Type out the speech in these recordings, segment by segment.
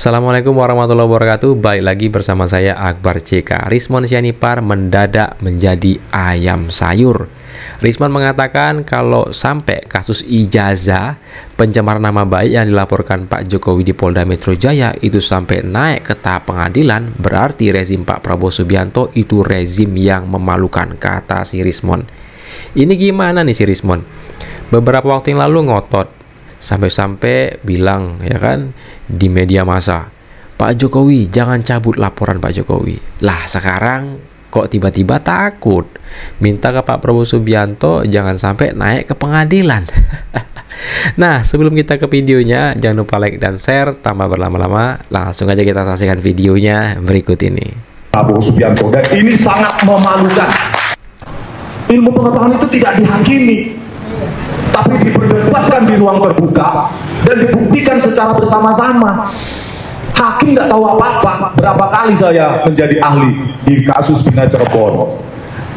Assalamualaikum warahmatullahi wabarakatuh. Balik lagi bersama saya Akbar CK. Rismon Sianipar mendadak menjadi ayam sayur. Rismon mengatakan kalau sampai kasus ijazah pencemaran nama baik yang dilaporkan Pak Jokowi di Polda Metro Jaya itu sampai naik ke tahap pengadilan, berarti rezim Pak Prabowo Subianto itu rezim yang memalukan, kata si Rismon. Ini gimana nih si Rismon? Beberapa waktu yang lalu ngotot sampai-sampai bilang, ya kan, di media massa, Pak Jokowi jangan cabut laporan Pak Jokowi. Lah sekarang kok tiba-tiba takut minta ke Pak Prabowo Subianto jangan sampai naik ke pengadilan. Nah, sebelum kita ke videonya, jangan lupa like dan share. Tanpa berlama-lama, langsung aja kita saksikan videonya berikut ini. Prabowo Subianto, dan ini sangat memalukan. Ilmu pengetahuan itu tidak dihakimi, tapi diperdebatkan di ruang terbuka dan dibuktikan secara bersama-sama. Hakim nggak tahu apa-apa. Berapa kali saya menjadi ahli di kasus Bina Cirebon,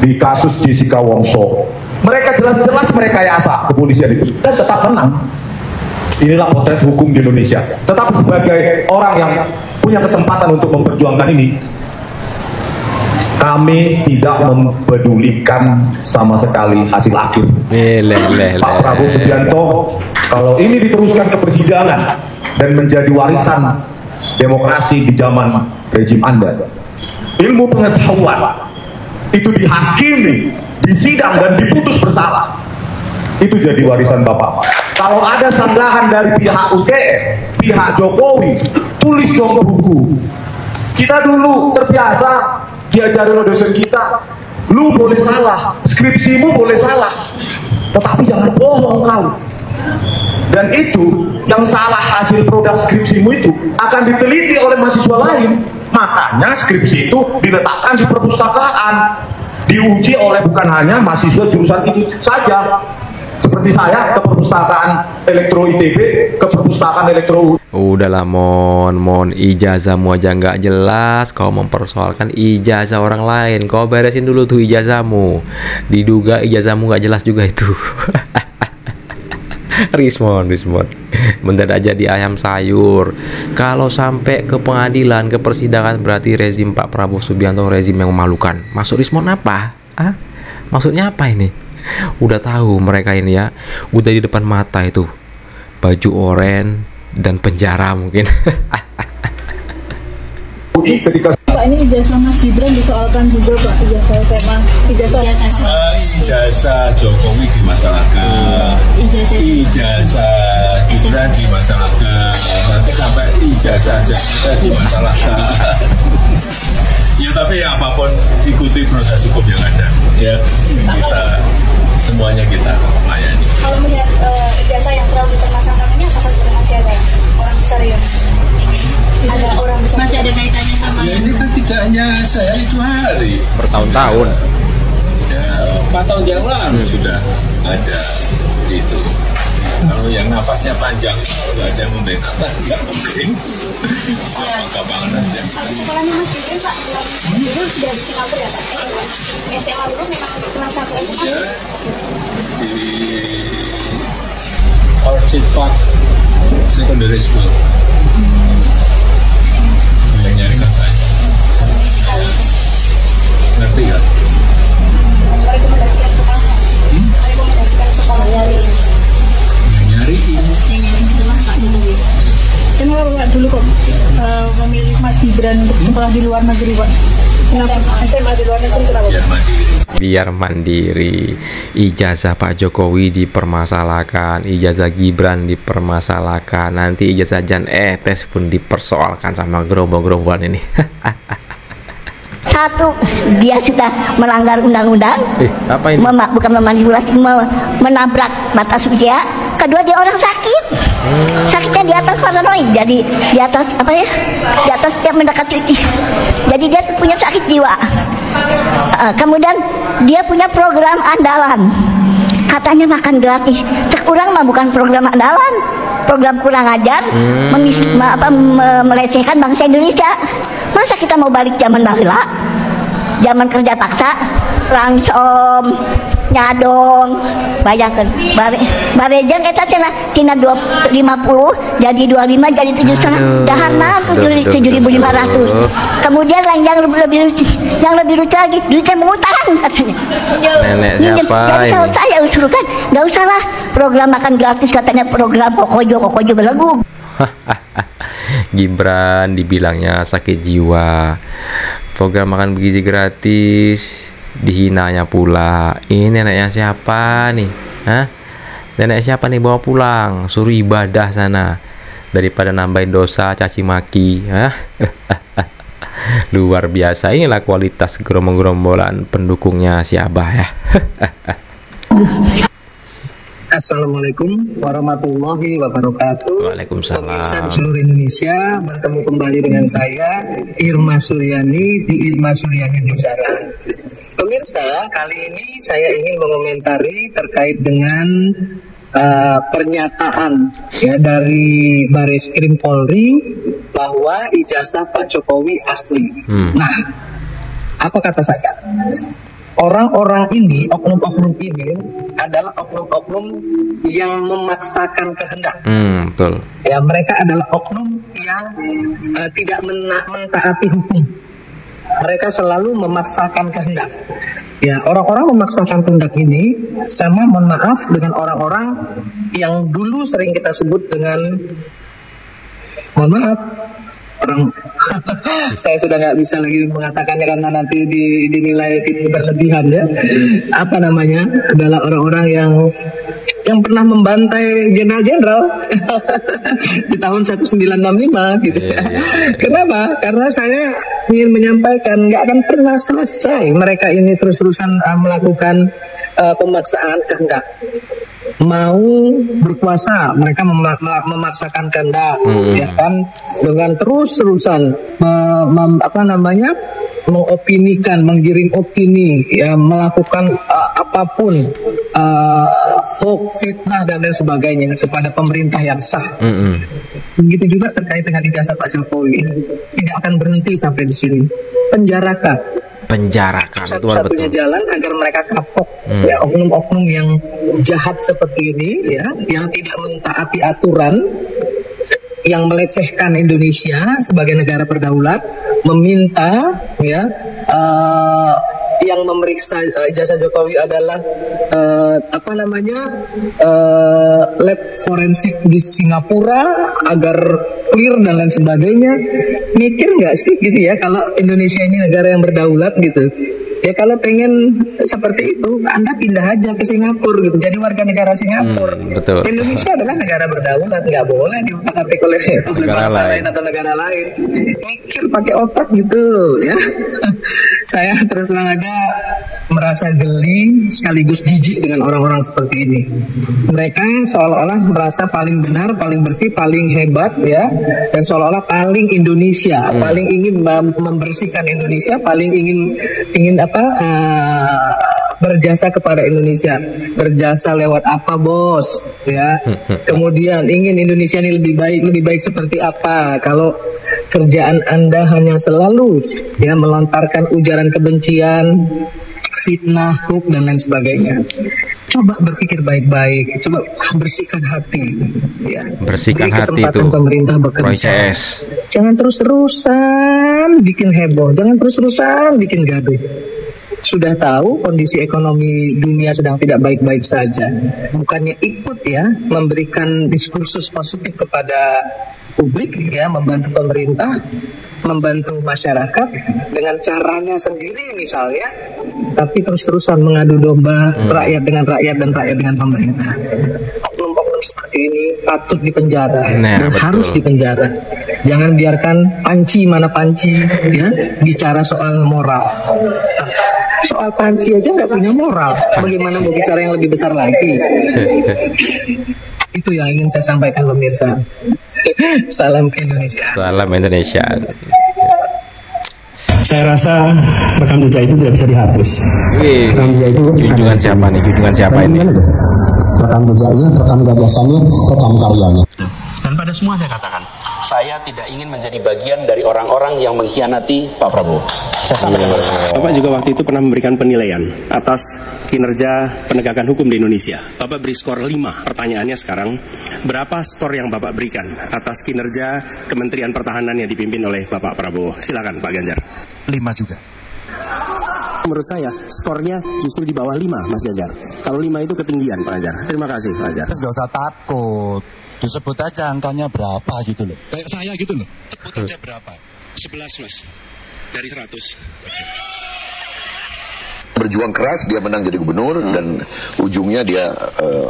di kasus Jessica Wongso. Mereka jelas-jelas merekayasa kepolisian itu dan tetap menang. Inilah potret hukum di Indonesia. Tetapi sebagai orang yang punya kesempatan untuk memperjuangkan ini, kami tidak mempedulikan sama sekali hasil akhir. Pak Prabowo Subianto, kalau ini diteruskan ke persidangan dan menjadi warisan demokrasi di zaman rejim Anda, ilmu pengetahuan itu dihakimi, disidang dan diputus bersalah, itu jadi warisan Bapak. Kalau ada sanggahan dari pihak UGM, pihak Jokowi, tulis dong buku. Kita dulu terbiasa diajari oleh dosen kita, lu boleh salah, skripsimu boleh salah, tetapi jangan bohong kau. Dan itu yang salah hasil produk skripsimu itu akan diteliti oleh mahasiswa lain. Makanya skripsi itu diletakkan di perpustakaan, diuji oleh bukan hanya mahasiswa jurusan itu saja. Seperti saya ke perpustakaan elektro ITB, ke perpustakaan elektro. Udahlah mon ijazahmu aja nggak jelas, kau mempersoalkan ijazah orang lain. Kau beresin dulu tuh ijazahmu. Diduga ijazahmu nggak jelas juga itu. Rismon mendadak jadi ayam sayur. Kalau sampai ke pengadilan, ke persidangan, berarti rezim Pak Prabowo Subianto rezim yang memalukan. Maksud Rismon apa? Maksudnya apa ini? Udah tahu mereka ini ya, udah di depan mata itu baju oranye dan penjara mungkin. Pak, ini ijazah Mas Gibran disoalkan juga Pak, ijazah SMA, ijazah Jokowi dimasalahkan, ijazah Gibran dimasalahkan, nanti sampai ijazah Jakarta dimasalahkan. Ya tapi ya, apapun ikuti proses hukum yang ada. Ya kita semuanya kita layani. Kalau melihat ijazah yang selalu dipermasalahkan ini, apakah juga masih ada orang besar yang ini? Ada orang besar masih ada kaitannya sama ya, ini kan tidak hanya saya itu hari bertahun-tahun. Ya, 4 tahun yang lalu sudah ada itu. Kalau yang nafasnya panjang, kalau ada yang membackup, nggak mungkin. Gampang-gampangan aja. Kalau sekolahnya Mas Gibran Pak, dulu sudah di Singapura ya Pak? SMA dulu memang kelas 1 SMA? Ya, di Orchid Park Secondary School. Yang nyarikan saya. Ngerti ya? Merekomendasikan sekolah? Merekomendasikan sekolah nyari ini? Nyariin Pak Jokowi. Kenapa Pak dulu kok memilih Mas Gibran untuk sekolah di luar negeri Pak? Kenapa SMA di luar negeri kenapa? Biar mandiri. Ijazah Pak Jokowi dipermasalahkan, ijazah Gibran dipermasalahkan, nanti ijazah Jan Etes pun dipersoalkan sama gerombol-gerombolan ini. Satu, dia sudah melanggar undang-undang, apa ini? bukan memanipulasi, menabrak batas usia. Kedua, dia orang sakit, sakitnya di atas paranoid, jadi di atas apa ya, di atas yang mendekati, jadi dia punya sakit jiwa. Kemudian dia punya program andalan, katanya makan gratis. Cek urang mah bukan program andalan, program kurang ajar, melecehkan bangsa Indonesia. Masa kita mau balik zaman bahula, zaman kerja paksa, ransom, nyadong bayangkan barejeng eta cenah tina 50 jadi 25 jadi 7,5 daharna 7.500. Kemudian yang lebih lucu lagi duitnya mengutang katanya. Nenek siapa jadi ini? kalau saya usulkan nggak usah lah program makan gratis, katanya program kokojo belagu. Gibran dibilangnya sakit jiwa, program makan bergizi gratis dihinanya pula. Ini neneknya siapa nih? Hah? Nenek siapa nih bawa pulang? Suruh ibadah sana daripada nambahin dosa caci maki. Hah? Luar biasa, inilah kualitas gerombol-gerombolan pendukungnya si Abah ya. Assalamualaikum warahmatullahi wabarakatuh. Waalaikumsalam. Pemirsa di seluruh Indonesia, bertemu kembali dengan saya Irma Suryani di Irma Suryani Bicara. Pemirsa, kali ini saya ingin mengomentari terkait dengan pernyataan ya dari Bareskrim Polri bahwa ijazah Pak Jokowi asli. Nah, apa kata saya? Orang-orang ini, oknum-oknum ini adalah oknum-oknum yang memaksakan kehendak. Betul. Ya, mereka adalah oknum yang tidak mentaati hukum. Mereka selalu memaksakan kehendak. Ya, orang-orang memaksakan kehendak ini sama, mohon maaf, dengan orang-orang yang dulu sering kita sebut dengan, mohon maaf, orang saya sudah nggak bisa lagi mengatakannya karena nanti dinilai berlebihan ya. Apa namanya? Adalah orang-orang yang pernah membantai jenderal-jenderal di tahun 1965 gitu. Kenapa? Karena saya ingin menyampaikan nggak akan pernah selesai mereka ini terus-terusan melakukan pemaksaan kehendak. Mau berkuasa, mereka memaksakan kehendak, ya kan, dengan terus-terusan mengopinikan, menggiring opini, ya, melakukan apapun, hoax, fitnah dan lain sebagainya kepada pemerintah yang sah. Begitu juga terkait dengan ijazah Pak Jokowi, tidak akan berhenti sampai di sini. Penjarakan satu-satunya jalan agar mereka kapok ya, oknum-oknum yang jahat seperti ini ya, yang tidak mentaati aturan, yang melecehkan Indonesia sebagai negara berdaulat, meminta ya yang memeriksa ijazah Jokowi adalah lab forensik di Singapura agar clear dan lain sebagainya. Mikir nggak sih gitu ya, kalau Indonesia ini negara yang berdaulat gitu ya, kalau pengen seperti itu Anda pindah aja ke Singapura gitu, jadi warga negara Singapura. Betul. Indonesia adalah negara berdaulat, nggak boleh diutak-atik oleh bangsa lain atau negara lain. Mikir pakai otak gitu ya. Saya terus terang aja merasa geli sekaligus jijik dengan orang-orang seperti ini. Mereka seolah-olah merasa paling benar, paling bersih, paling hebat ya, dan seolah-olah paling Indonesia, paling ingin membersihkan Indonesia, paling ingin berjasa kepada Indonesia. Berjasa lewat apa, bos? Ya. Kemudian ingin Indonesia ini lebih baik seperti apa? Kalau kerjaan Anda hanya selalu ya melontarkan ujaran kebencian, fitnah, hoax dan lain sebagainya. Coba berpikir baik-baik, coba bersihkan hati ya. Bersihkan hati itu pemerintah bekerja. Jangan terus-terusan bikin heboh, jangan terus-terusan bikin gaduh. Sudah tahu kondisi ekonomi dunia sedang tidak baik-baik saja, bukannya ikut ya memberikan diskursus positif kepada publik ya, membantu pemerintah, membantu masyarakat dengan caranya sendiri misalnya, tapi terus-terusan mengadu domba rakyat dengan rakyat dan rakyat dengan pemerintah. Oknum-oknum seperti ini patut dipenjara dan harus dipenjara. Jangan biarkan panci mana panci ya bicara soal moral. Soal panci aja nggak punya moral, bagaimana mau bicara yang lebih besar lagi? Itu yang ingin saya sampaikan pemirsa. Salam Indonesia. Salam Indonesia. Saya rasa rekam jejak itu tidak bisa dihapus. Rekam jejak itu junjungan siapa nih? Junjungan siapa ini? Rekam jejaknya, rekam gagasannya, rekam karyanya. Dan pada semua saya katakan, Saya tidak ingin menjadi bagian dari orang-orang yang mengkhianati Pak Prabowo. Saya sampaikan. Bapak juga waktu itu pernah memberikan penilaian atas kinerja penegakan hukum di Indonesia. Bapak beri skor 5. Pertanyaannya sekarang, berapa skor yang Bapak berikan atas kinerja Kementerian Pertahanan yang dipimpin oleh Bapak Prabowo? Silakan Pak Ganjar. 5 juga. Menurut saya, skornya justru di bawah 5, Mas Ganjar. Kalau 5 itu ketinggian, Pak Ganjar. Terima kasih, Pak Ganjar. Nggak usah takut. Disebut aja angkanya berapa gitu loh. Kayak saya gitu loh. Sebut aja berapa. 11, Mas. Dari 100. Berjuang keras, dia menang jadi gubernur, dan ujungnya dia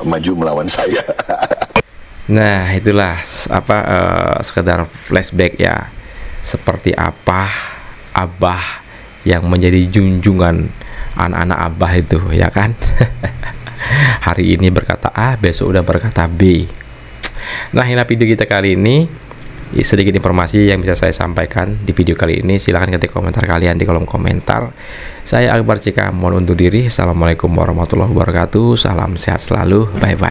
maju melawan saya. Nah, itulah sekedar flashback ya. Seperti apa Abah yang menjadi junjungan anak-anak Abah itu, ya kan? Hari ini berkata A, besok udah berkata B. Nah, inilah video kita kali ini. Sedikit informasi yang bisa saya sampaikan di video kali ini. Silahkan ketik komentar kalian di kolom komentar. Saya Akbar CK mohon undur diri. Assalamualaikum warahmatullahi wabarakatuh. Salam sehat selalu. Bye bye.